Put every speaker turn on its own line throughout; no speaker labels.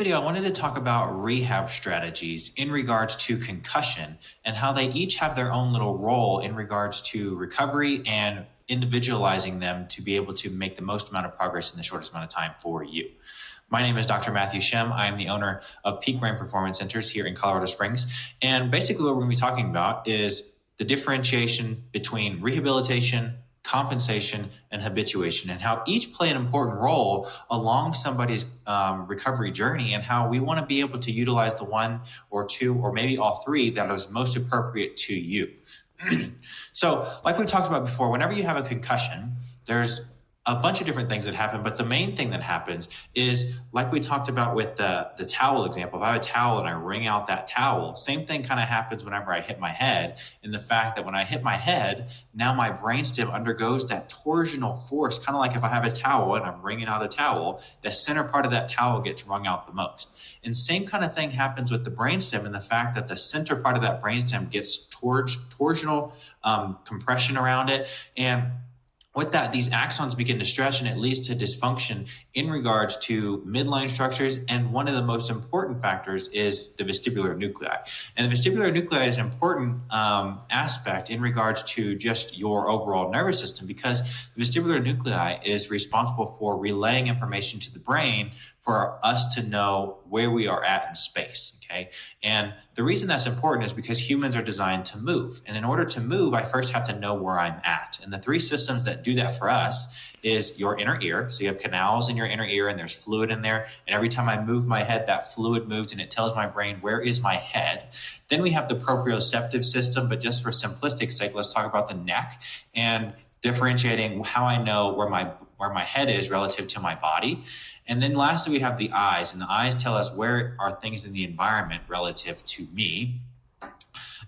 Video, I wanted to talk about rehab strategies in regards to concussion and how they each have their own little role in regards to recovery and individualizing them to be able to make the most amount of progress in the shortest amount of time for you. My name is Dr. Matthew Shem. I am the owner of Peak Brain Performance Centers here in Colorado Springs. And basically what we're going to be talking about is the differentiation between rehabilitation, compensation, and habituation, and how each play an important role along somebody's recovery journey, and how we want to be able to utilize the one or two or maybe all three that is most appropriate to you. So like we talked about before, whenever you have a concussion, there's a bunch of different things that happen, but the main thing that happens is, like we talked about with the towel example. If I have a towel and I wring out that towel, same thing kind of happens whenever I hit my head, in the fact that when I hit my head, now my brainstem undergoes that torsional force, kind of like if I have a towel and I'm wringing out a towel, the center part of that towel gets wrung out the most. And same kind of thing happens with the brainstem, in the fact that the center part of that brainstem gets torsional compression around it. And with that, these axons begin to stretch, and it leads to dysfunction in regards to midline structures. And one of the most important factors is the vestibular nuclei. And the vestibular nuclei is an important aspect in regards to just your overall nervous system, because the vestibular nuclei is responsible for relaying information to the brain for us to know where we are at in space, okay? And the reason that's important is because humans are designed to move. And in order to move, I first have to know where I'm at. And the three systems that do that for us is your inner ear. So you have canals in your inner ear, and there's fluid in there. And every time I move my head, that fluid moves, and it tells my brain, where is my head? Then we have the proprioceptive system, but just for simplistic sake, let's talk about the neck and differentiating how I know where my head is relative to my body. And then lastly, we have the eyes, and the eyes tell us where are things in the environment relative to me.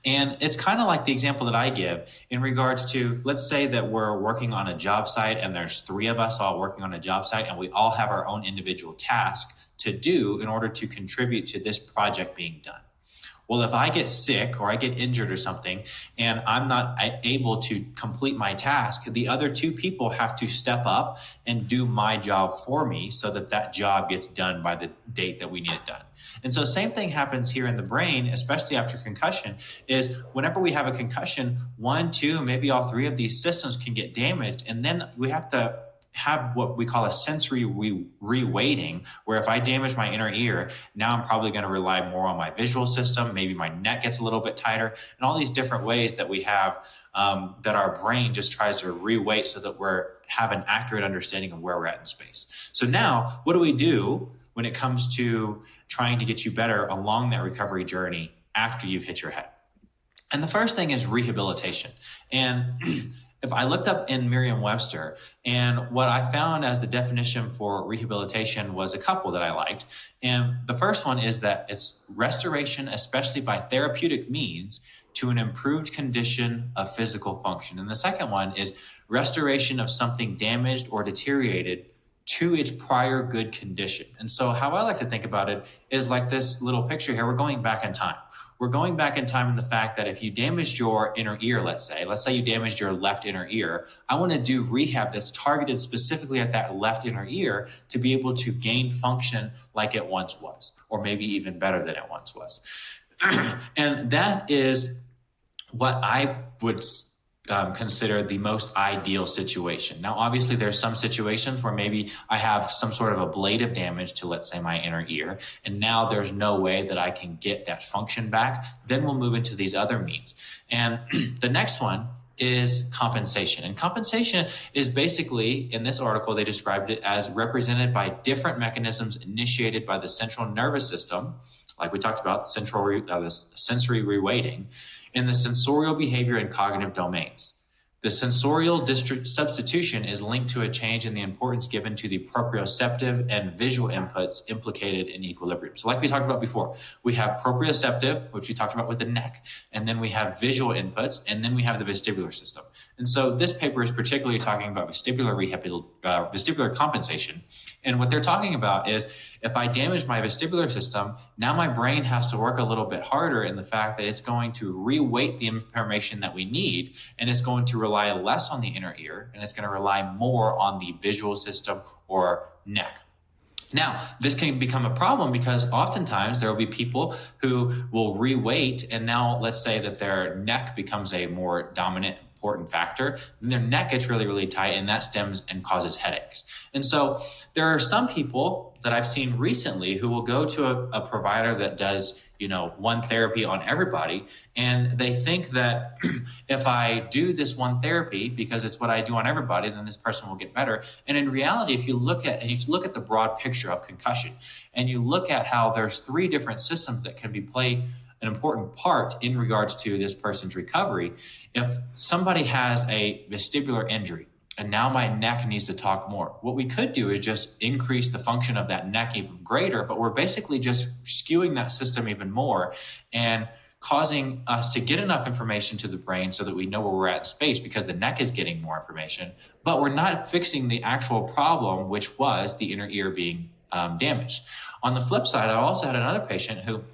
And it's kind of like the example that I give in regards to, let's say that we're working on a job site, and there's three of us all working on a job site, and we all have our own individual task to do in order to contribute to this project being done. Well, if I get sick or I get injured or something, and I'm not able to complete my task, the other two people have to step up and do my job for me so that that job gets done by the date that we need it done. And so same thing happens here in the brain, especially after concussion, is whenever we have a concussion, one, two, maybe all three of these systems can get damaged. And then we have to have what we call a sensory reweighting, where if I damage my inner ear, now I'm probably going to rely more on my visual system. Maybe my neck gets a little bit tighter, and all these different ways that we have that our brain just tries to reweight so that have an accurate understanding of where we're at in space. So now what do we do when it comes to trying to get you better along that recovery journey after you've hit your head? And the first thing is rehabilitation. And if I looked up in Merriam-Webster, and what I found as the definition for rehabilitation was a couple that I liked. And the first one is that it's restoration, especially by therapeutic means, to an improved condition of physical function. And the second one is restoration of something damaged or deteriorated to its prior good condition. And so how I like to think about it is like this little picture here. We're going back in time. We're going back in time in the fact that if you damaged your inner ear, let's say you damaged your left inner ear, I want to do rehab that's targeted specifically at that left inner ear to be able to gain function like it once was, or maybe even better than it once was. And that is what I would consider the most ideal situation. Now, obviously, there's some situations where maybe I have some sort of ablative damage to, let's say, my inner ear, and now there's no way that I can get that function back. Then we'll move into these other means. And the next one is compensation. And compensation is basically, in this article, they described it as represented by different mechanisms initiated by the central nervous system, like we talked about, the sensory reweighting, in the sensorial behavior and cognitive domains. The sensorial substitution is linked to a change in the importance given to the proprioceptive and visual inputs implicated in equilibrium. So like we talked about before, we have proprioceptive, which we talked about with the neck, and then we have visual inputs, and then we have the vestibular system. And so this paper is particularly talking about vestibular compensation. And what they're talking about is, if I damage my vestibular system, now my brain has to work a little bit harder in the fact that it's going to reweight the information that we need, and it's going to rely less on the inner ear, and it's going to rely more on the visual system or neck. Now, this can become a problem because oftentimes there will be people who will re-weight, and now let's say that their neck becomes a more dominant, important factor, then their neck gets really, really tight, and that stems and causes headaches. And so there are some people that I've seen recently who will go to a provider that does, one therapy on everybody, and they think that if I do this one therapy because it's what I do on everybody, then this person will get better. And in reality, if you look at the broad picture of concussion, and you look at how there's 3 different systems that can play an important part in regards to this person's recovery. If somebody has a vestibular injury, and now my neck needs to talk more, what we could do is just increase the function of that neck even greater, but we're basically just skewing that system even more and causing us to get enough information to the brain so that we know where we're at in space, because the neck is getting more information, but we're not fixing the actual problem, which was the inner ear being damaged. On the flip side, I also had another patient who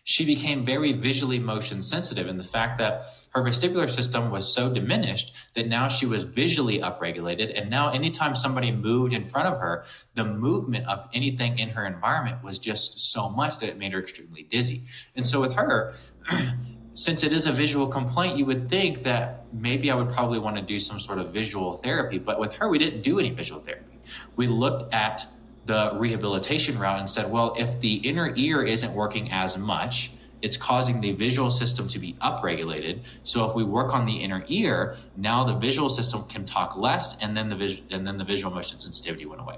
she became very visually motion sensitive, and the fact that her vestibular system was so diminished that now she was visually upregulated, and now anytime somebody moved in front of her, the movement of anything in her environment was just so much that it made her extremely dizzy. And so with her, since it is a visual complaint, you would think that maybe I would probably want to do some sort of visual therapy, but with her, we didn't do any visual therapy. We looked at the rehabilitation route and said, well, if the inner ear isn't working as much, it's causing the visual system to be upregulated. So if we work on the inner ear, now the visual system can talk less, and then the visual motion sensitivity went away.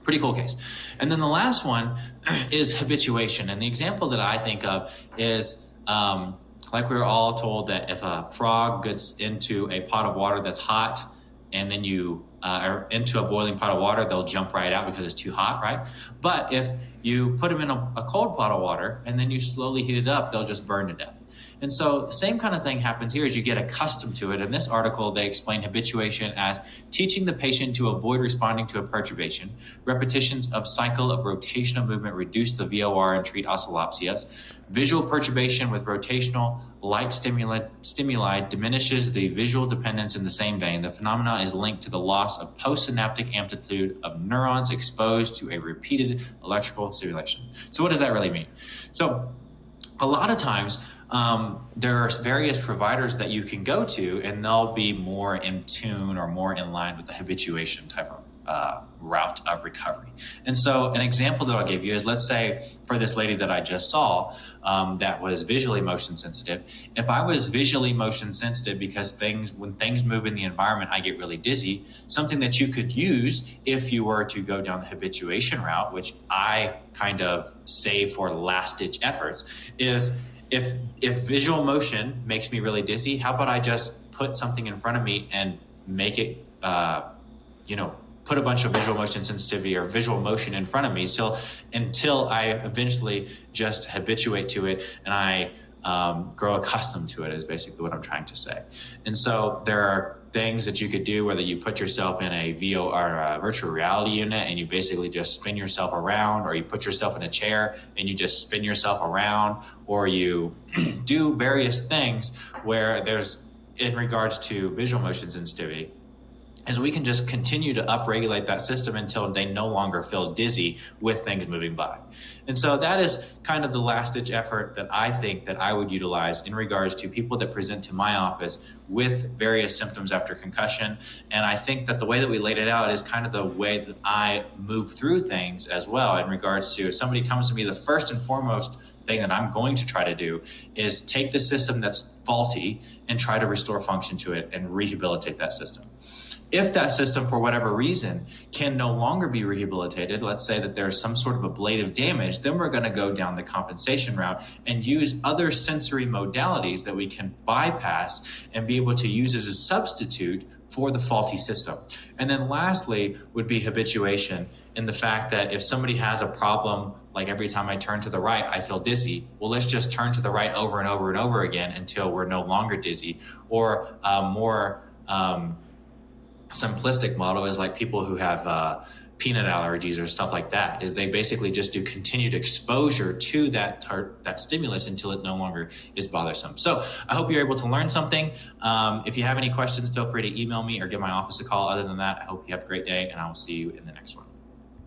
Pretty cool case. And then the last one is habituation. And the example that I think of is like we were all told that if a frog gets into a pot of water that's hot, and then you are into a boiling pot of water, they'll jump right out because it's too hot, right? But if you put them in a cold pot of water and then you slowly heat it up, they'll just burn to death. And so the same kind of thing happens here as you get accustomed to it. In this article, they explain habituation as teaching the patient to avoid responding to a perturbation. Repetitions of cycle of rotational movement reduce the VOR and treat oscillopsias. Visual perturbation with rotational light stimuli diminishes the visual dependence in the same vein. The phenomenon is linked to the loss of postsynaptic amplitude of neurons exposed to a repeated electrical stimulation. So what does that really mean? So a lot of times, there are various providers that you can go to, and they'll be more in tune or more in line with the habituation type of route of recovery. And so an example that I'll give you is, let's say for this lady that I just saw that was visually motion sensitive, if I was visually motion sensitive because when things move in the environment, I get really dizzy, something that you could use if you were to go down the habituation route, which I kind of save for last ditch efforts, is if visual motion makes me really dizzy, how about I just put something in front of me and make it, put a bunch of visual motion sensitivity or visual motion in front of me until I eventually just habituate to it and I grow accustomed to it, is basically what I'm trying to say. And so there are things that you could do, whether you put yourself in a VO or a virtual reality unit and you basically just spin yourself around, or you put yourself in a chair and you just spin yourself around, or you do various things where there's, in regards to visual motion sensitivity, is we can just continue to upregulate that system until they no longer feel dizzy with things moving by. And so that is kind of the last ditch effort that I think that I would utilize in regards to people that present to my office with various symptoms after concussion. And I think that the way that we laid it out is kind of the way that I move through things as well, in regards to if somebody comes to me, the first and foremost thing that I'm going to try to do is take the system that's faulty and try to restore function to it and rehabilitate that system. If that system, for whatever reason, can no longer be rehabilitated, let's say that there's some sort of ablative damage, then we're going to go down the compensation route and use other sensory modalities that we can bypass and be able to use as a substitute for the faulty system. And then lastly would be habituation, in the fact that if somebody has a problem, like every time I turn to the right, I feel dizzy. Well, let's just turn to the right over and over and over again until we're no longer dizzy. Or more simplistic model is like people who have peanut allergies or stuff like that, is they basically just do continued exposure to that stimulus until it no longer is bothersome. So I hope you're able to learn something. If you have any questions, feel free to email me or give my office a call. Other than that, I hope you have a great day, and I will see you in the next one.